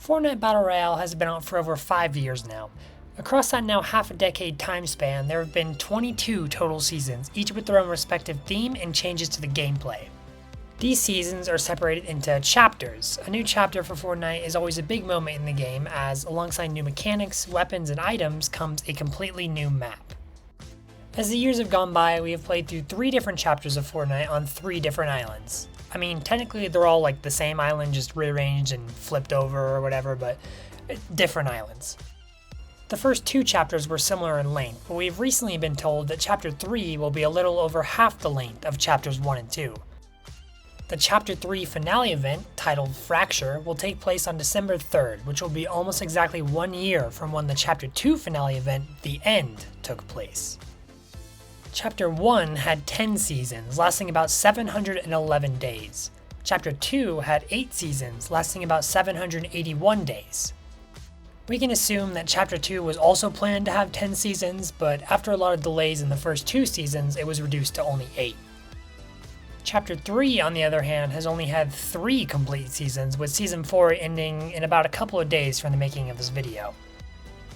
Fortnite Battle Royale has been out for over 5 years now. Across that now half-a-decade time span, there have been 22 total seasons, each with their own respective theme and changes to the gameplay. These seasons are separated into chapters. A new chapter for Fortnite is always a big moment in the game, as alongside new mechanics, weapons, and items comes a completely new map. As the years have gone by, we have played through 3 different chapters of Fortnite on 3 different islands. I mean, technically they're all like the same island, just rearranged and flipped over or whatever, but different islands. The first 2 chapters were similar in length, but we've recently been told that Chapter 3 will be a little over half the length of Chapters 1 and 2. The Chapter 3 finale event, titled Fracture, will take place on December 3rd, which will be almost exactly 1 year from when the Chapter 2 finale event, The End, took place. Chapter 1 had 10 seasons, lasting about 711 days. Chapter 2 had 8 seasons, lasting about 781 days. We can assume that Chapter 2 was also planned to have 10 seasons, but after a lot of delays in the first 2 seasons, it was reduced to only 8. Chapter 3, on the other hand, has only had 3 complete seasons, with Season 4 ending in about a couple of days from the making of this video.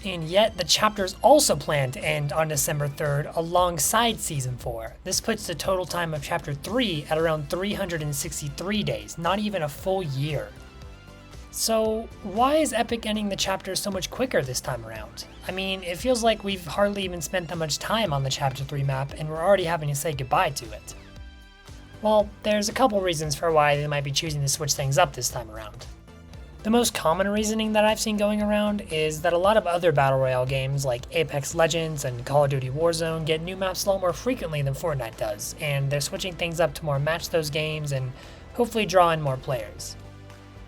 And yet, the chapter is also planned to end on December 3rd alongside Season 4. This puts the total time of Chapter 3 at around 363 days, not even a full year. So, why is Epic ending the chapter so much quicker this time around? I mean, it feels like we've hardly even spent that much time on the Chapter 3 map, and we're already having to say goodbye to it. Well, there's a couple reasons for why they might be choosing to switch things up this time around. The most common reasoning that I've seen going around is that a lot of other Battle Royale games like Apex Legends and Call of Duty Warzone get new maps a lot more frequently than Fortnite does, and they're switching things up to more match those games and hopefully draw in more players.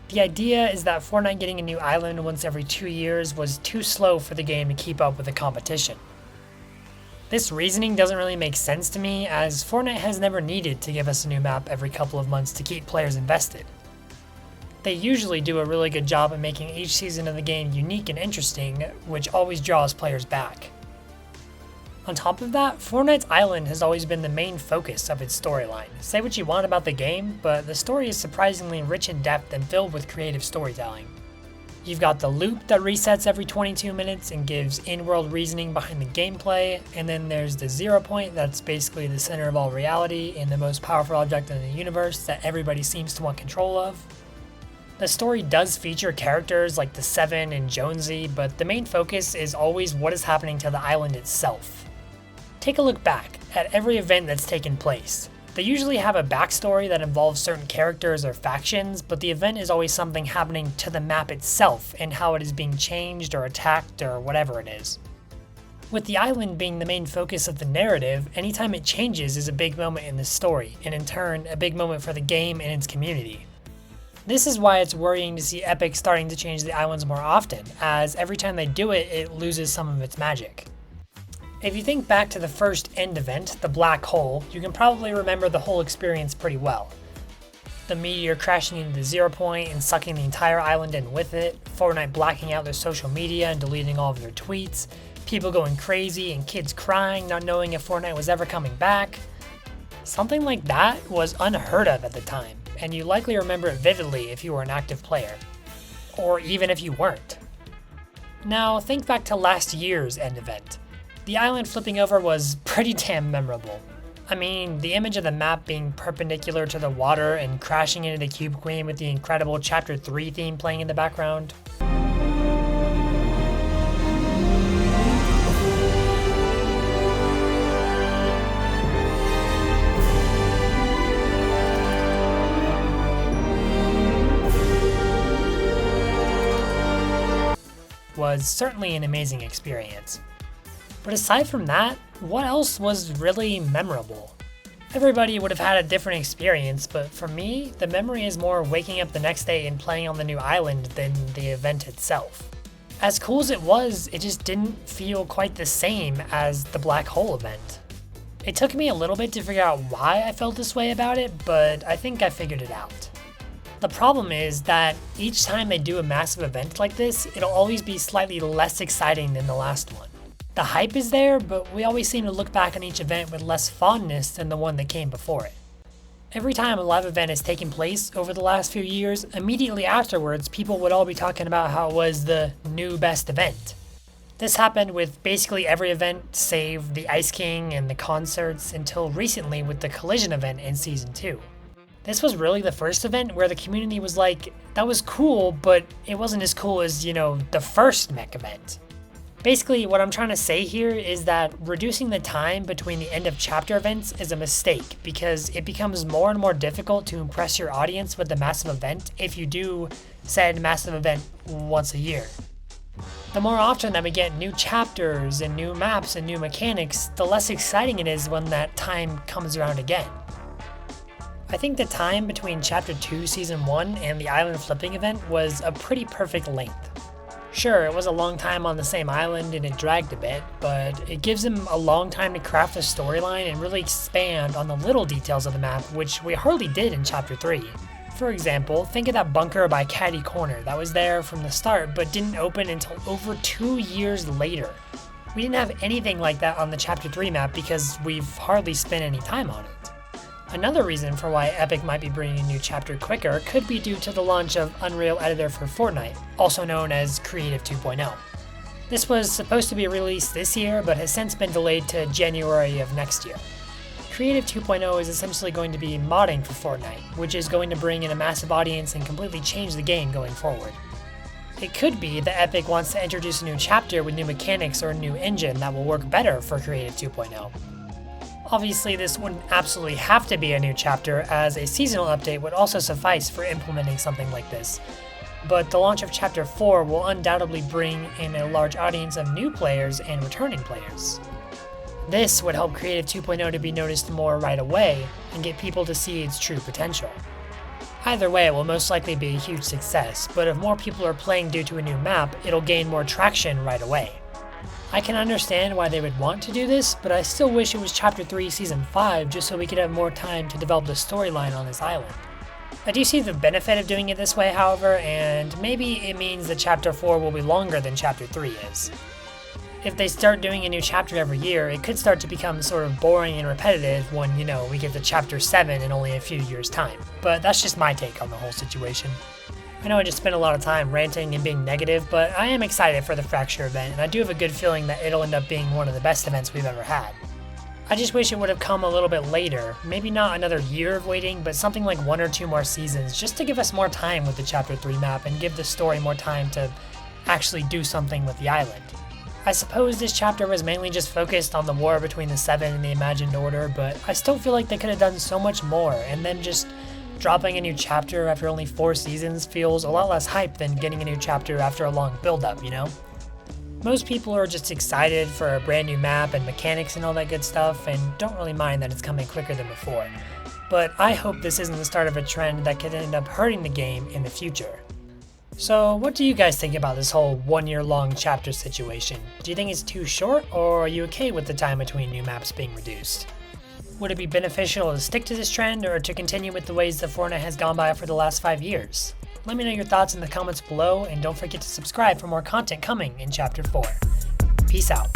The idea is that Fortnite getting a new island once every 2 years was too slow for the game to keep up with the competition. This reasoning doesn't really make sense to me, as Fortnite has never needed to give us a new map every couple of months to keep players invested. They usually do a really good job at making each season of the game unique and interesting, which always draws players back. On top of that, Fortnite's island has always been the main focus of its storyline. Say what you want about the game, but the story is surprisingly rich in depth and filled with creative storytelling. You've got the loop that resets every 22 minutes and gives in-world reasoning behind the gameplay, and then there's the 0 point that's basically the center of all reality and the most powerful object in the universe that everybody seems to want control of. The story does feature characters like the Seven and Jonesy, but the main focus is always what is happening to the island itself. Take a look back at every event that's taken place. They usually have a backstory that involves certain characters or factions, but the event is always something happening to the map itself and how it is being changed or attacked or whatever it is. With the island being the main focus of the narrative, anytime it changes is a big moment in the story, and in turn, a big moment for the game and its community. This is why it's worrying to see Epic starting to change the islands more often, as every time they do it, it loses some of its magic. If you think back to the first end event, the Black Hole, you can probably remember the whole experience pretty well. The meteor crashing into the 0 point and sucking the entire island in with it, Fortnite blacking out their social media and deleting all of their tweets, people going crazy and kids crying not knowing if Fortnite was ever coming back. Something like that was unheard of at the time, and you likely remember it vividly if you were an active player. Or even if you weren't. Now think back to last year's end event. The island flipping over was pretty damn memorable. I mean, the image of the map being perpendicular to the water and crashing into the Cube Queen with the incredible Chapter 3 theme playing in the background. Was certainly an amazing experience. But aside from that, what else was really memorable? Everybody would have had a different experience, but for me, the memory is more waking up the next day and playing on the new island than the event itself. As cool as it was, it just didn't feel quite the same as the Black Hole event. It took me a little bit to figure out why I felt this way about it, but I think I figured it out. The problem is that each time they do a massive event like this, it'll always be slightly less exciting than the last one. The hype is there, but we always seem to look back on each event with less fondness than the one that came before it. Every time a live event has taken place over the last few years, immediately afterwards, people would all be talking about how it was the new best event. This happened with basically every event save the Ice King and the concerts until recently with the Collision event in Season 2. This was really the first event where the community was like, that was cool, but it wasn't as cool as, the first mech event. Basically, what I'm trying to say here is that reducing the time between the end of chapter events is a mistake because it becomes more and more difficult to impress your audience with the massive event if you do said massive event once a year. The more often that we get new chapters and new maps and new mechanics, the less exciting it is when that time comes around again. I think the time between Chapter 2 Season 1 and the island flipping event was a pretty perfect length. Sure, it was a long time on the same island and it dragged a bit, but it gives them a long time to craft the storyline and really expand on the little details of the map, which we hardly did in Chapter 3. For example, think of that bunker by Caddy Corner that was there from the start but didn't open until over 2 years later. We didn't have anything like that on the Chapter 3 map because we've hardly spent any time on it. Another reason for why Epic might be bringing a new chapter quicker could be due to the launch of Unreal Editor for Fortnite, also known as Creative 2.0. This was supposed to be released this year, but has since been delayed to January of next year. Creative 2.0 is essentially going to be modding for Fortnite, which is going to bring in a massive audience and completely change the game going forward. It could be that Epic wants to introduce a new chapter with new mechanics or a new engine that will work better for Creative 2.0. Obviously, this wouldn't absolutely have to be a new chapter, as a seasonal update would also suffice for implementing something like this. But the launch of Chapter 4 will undoubtedly bring in a large audience of new players and returning players. This would help Creative 2.0 to be noticed more right away and get people to see its true potential. Either way, it will most likely be a huge success, but if more people are playing due to a new map, it'll gain more traction right away. I can understand why they would want to do this, but I still wish it was Chapter 3 Season 5 just so we could have more time to develop the storyline on this island. I do see the benefit of doing it this way, however, and maybe it means that Chapter 4 will be longer than Chapter 3 is. If they start doing a new chapter every year, it could start to become sort of boring and repetitive when, we get to Chapter 7 in only a few years' time. But that's just my take on the whole situation. I know I just spent a lot of time ranting and being negative, but I am excited for the Fracture event, and I do have a good feeling that it'll end up being one of the best events we've ever had. I just wish it would have come a little bit later, maybe not another year of waiting, but something like 1 or 2 more seasons, just to give us more time with the Chapter 3 map and give the story more time to actually do something with the island. I suppose this chapter was mainly just focused on the war between the Seven and the Imagined Order, but I still feel like they could have done so much more, and then just dropping a new chapter after only 4 seasons feels a lot less hype than getting a new chapter after a long build-up, Most people are just excited for a brand new map and mechanics and all that good stuff, and don't really mind that it's coming quicker than before. But I hope this isn't the start of a trend that could end up hurting the game in the future. So what do you guys think about this whole 1-year-long chapter situation? Do you think it's too short, or are you okay with the time between new maps being reduced? Would it be beneficial to stick to this trend or to continue with the ways that Fortnite has gone by for the last 5 years? Let me know your thoughts in the comments below, and don't forget to subscribe for more content coming in Chapter 4. Peace out.